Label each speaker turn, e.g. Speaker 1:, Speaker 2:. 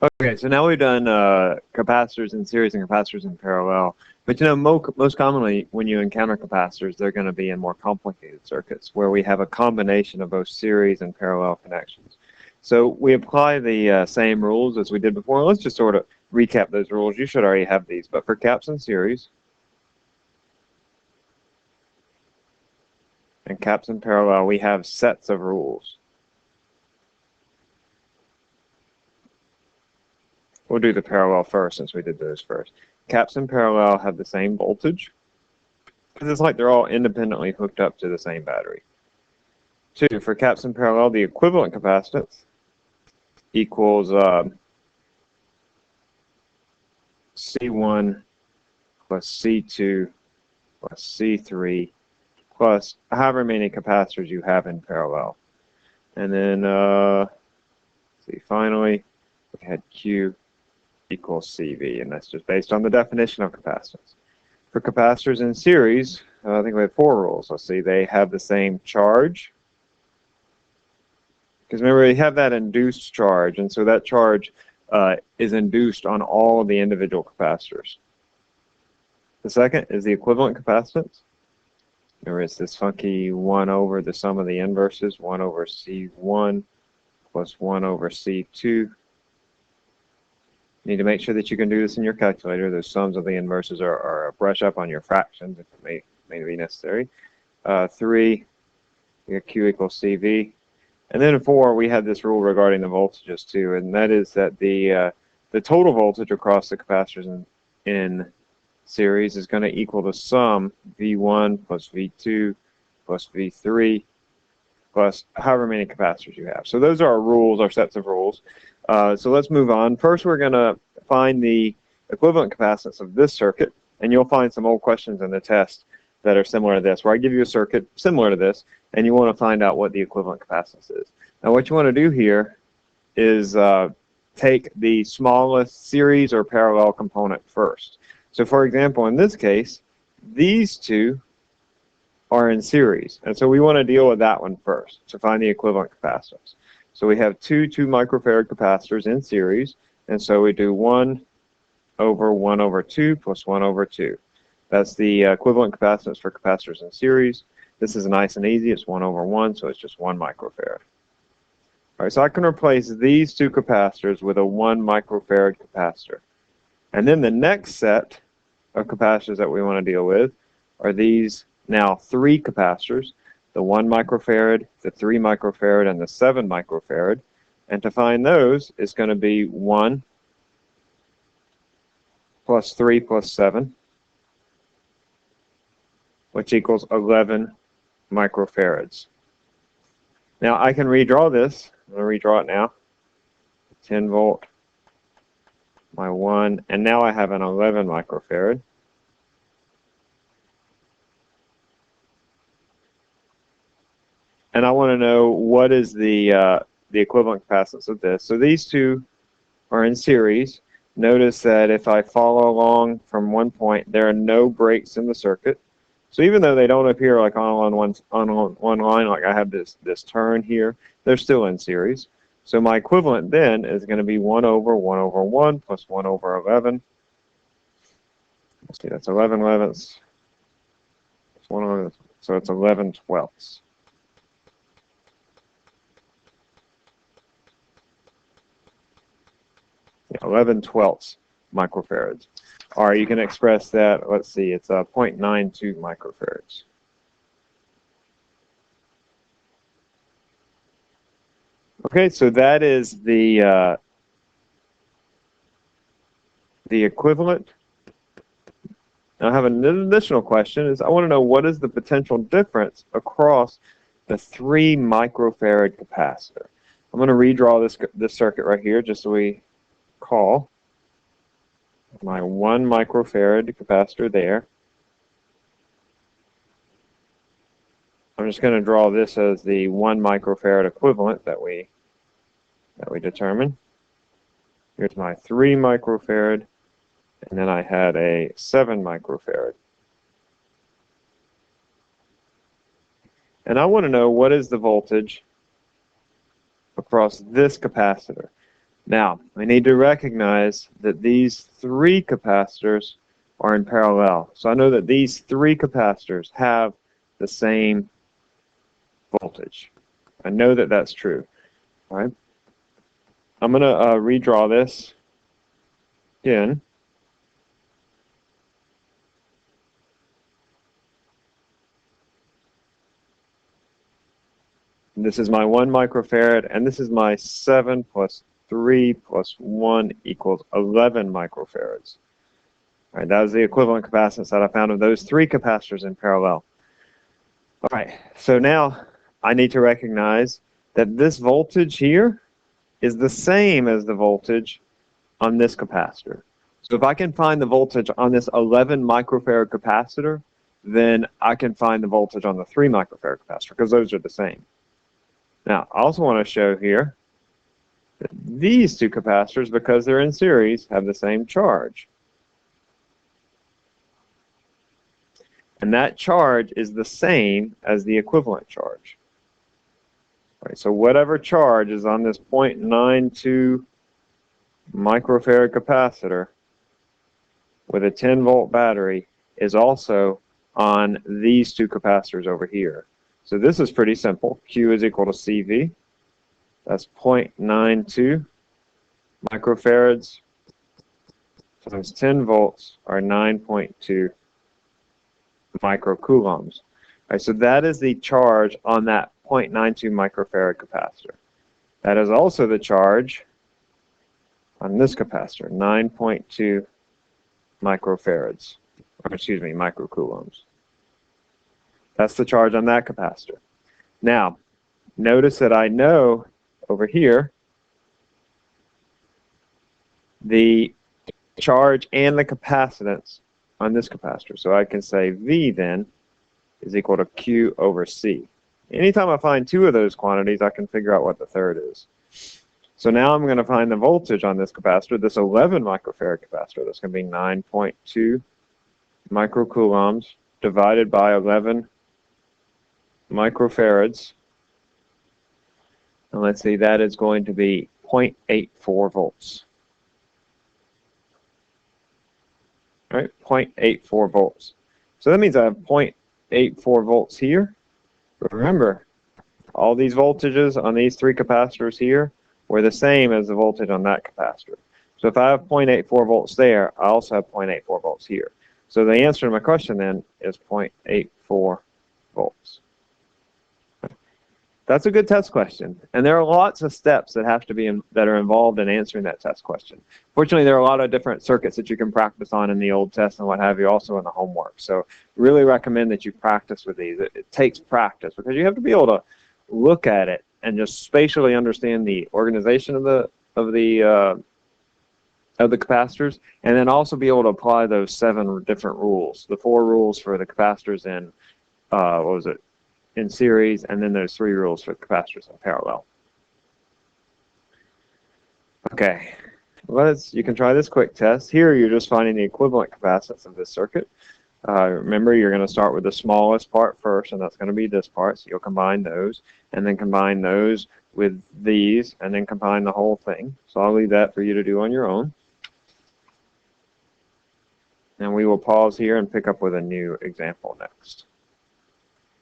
Speaker 1: Okay, so now we've done capacitors in series and capacitors in parallel. But you know, most commonly when you encounter capacitors, they're going to be in more complicated circuits where we have a combination of both series and parallel connections. So we apply the same rules as we did before. Let's just sort of recap those rules. You should already have these, but for caps in series and caps in parallel, we have sets of rules. We'll do the parallel first since we did those first. Caps in parallel have the same voltage because it's like they're all independently hooked up to the same battery. 2, for caps in parallel, the equivalent capacitance equals C1 plus C2 plus C3 plus however many capacitors you have in parallel. And then, see, finally, we had Q equals CV, and that's just based on the definition of capacitance. For capacitors in series, I think we have 4 rules. Let's see, they have the same charge. Because remember, we have that induced charge, and so that charge is induced on all of the individual capacitors. The second is the equivalent capacitance. Remember, it's this funky 1 over the sum of the inverses, 1 over C1 plus 1 over C2. You need to make sure that you can do this in your calculator. Those sums of the inverses are a brush up on your fractions if it may be necessary. 3, we have Q equals CV. And then 4, we had this rule regarding the voltages too, and that is that the total voltage across the capacitors in series is going to equal the sum V1 plus V2 plus V3 plus however many capacitors you have. So those are our rules, our sets of rules. So let's move on. First, we're going to find the equivalent capacitance of this circuit, and you'll find some old questions in the test that are similar to this, where I give you a circuit similar to this, and you want to find out what the equivalent capacitance is. Now, what you want to do here is take the smallest series or parallel component first. So, for example, in this case, these two are in series, and so we want to deal with that one first to find the equivalent capacitance. So we have two 2 microfarad capacitors in series, and so we do 1 over 2 plus 1 over 2. That's the equivalent capacitance for capacitors in series. This is nice and easy. It's 1 over 1, so it's just 1 microfarad. All right, so I can replace these 2 capacitors with a 1 microfarad capacitor. And then the next set of capacitors that we want to deal with are these now 3 capacitors, the 1 microfarad, the 3 microfarad, and the 7 microfarad. And to find those, it's going to be 1 plus 3 plus 7, which equals 11 microfarads. Now I can redraw this. I'm going to redraw it now. 10 volt, my 1, and now I have an 11 microfarad. And I want to know what is the equivalent capacitance of this. So these two are in series. Notice that if I follow along from one point, there are no breaks in the circuit. So even though they don't appear like on one line, like I have this turn here, they're still in series. So my equivalent then is going to be 1 over 1 plus 1 over 11. Let's see, that's 11 elevenths. So it's 11 twelfths. Yeah, 11 twelfths microfarads. Or you can express that, let's see, it's 0.92 microfarads. Okay, so that is the equivalent. Now I have an additional question, is I want to know what is the potential difference across the 3 microfarad capacitor. I'm going to redraw this circuit right here just so we call my 1 microfarad capacitor there. I'm just going to draw this as the 1 microfarad equivalent that we determined. Here's my 3 microfarad, and then I had a 7 microfarad. And I want to know what is the voltage across this capacitor. Now, we need to recognize that these three capacitors are in parallel. So I know that these three capacitors have the same voltage. I know that that's true. All right. I'm going to redraw this again. And this is my 1 microfarad, and this is my 7 plus 3 plus 1 equals 11 microfarads. All right, that was the equivalent capacitance that I found of those three capacitors in parallel. All right, so now I need to recognize that this voltage here is the same as the voltage on this capacitor. So if I can find the voltage on this 11 microfarad capacitor, then I can find the voltage on the 3 microfarad capacitor, because those are the same. Now, I also want to show here that these two capacitors, because they're in series, have the same charge. And that charge is the same as the equivalent charge. All right, so whatever charge is on this 0.92 microfarad capacitor with a 10-volt battery is also on these two capacitors over here. So this is pretty simple. Q is equal to CV. That's 0.92 microfarads times 10 volts are 9.2 microcoulombs. All right, so that is the charge on that 0.92 microfarad capacitor. That is also the charge on this capacitor, 9.2 microfarads, or excuse me, microcoulombs. That's the charge on that capacitor. Now, notice that I know over here the charge and the capacitance on this capacitor. So I can say V then is equal to Q over C. Anytime I find two of those quantities, I can figure out what the third is. So now I'm going to find the voltage on this capacitor, this 11 microfarad capacitor. That's going to be 9.2 microcoulombs divided by 11 microfarads. And let's see, that is going to be 0.84 volts. All right, 0.84 volts. So that means I have 0.84 volts here. But remember, all these voltages on these three capacitors here were the same as the voltage on that capacitor. So if I have 0.84 volts there, I also have 0.84 volts here. So the answer to my question then is 0.84 volts. That's a good test question, and there are lots of steps that have to be that are involved in answering that test question. Fortunately, there are a lot of different circuits that you can practice on in the old test and what have you, also in the homework. So really recommend that you practice with these. It takes practice because you have to be able to look at it and just spatially understand the organization of the capacitors, and then also be able to apply those 7 different rules, the 4 rules for the capacitors in in series, and then there's 3 rules for capacitors in parallel. Okay, you can try this quick test. Here you're just finding the equivalent capacitance of this circuit. Remember, you're going to start with the smallest part first, and that's going to be this part, so you'll combine those, and then combine those with these, and then combine the whole thing. So I'll leave that for you to do on your own. And we will pause here and pick up with a new example next.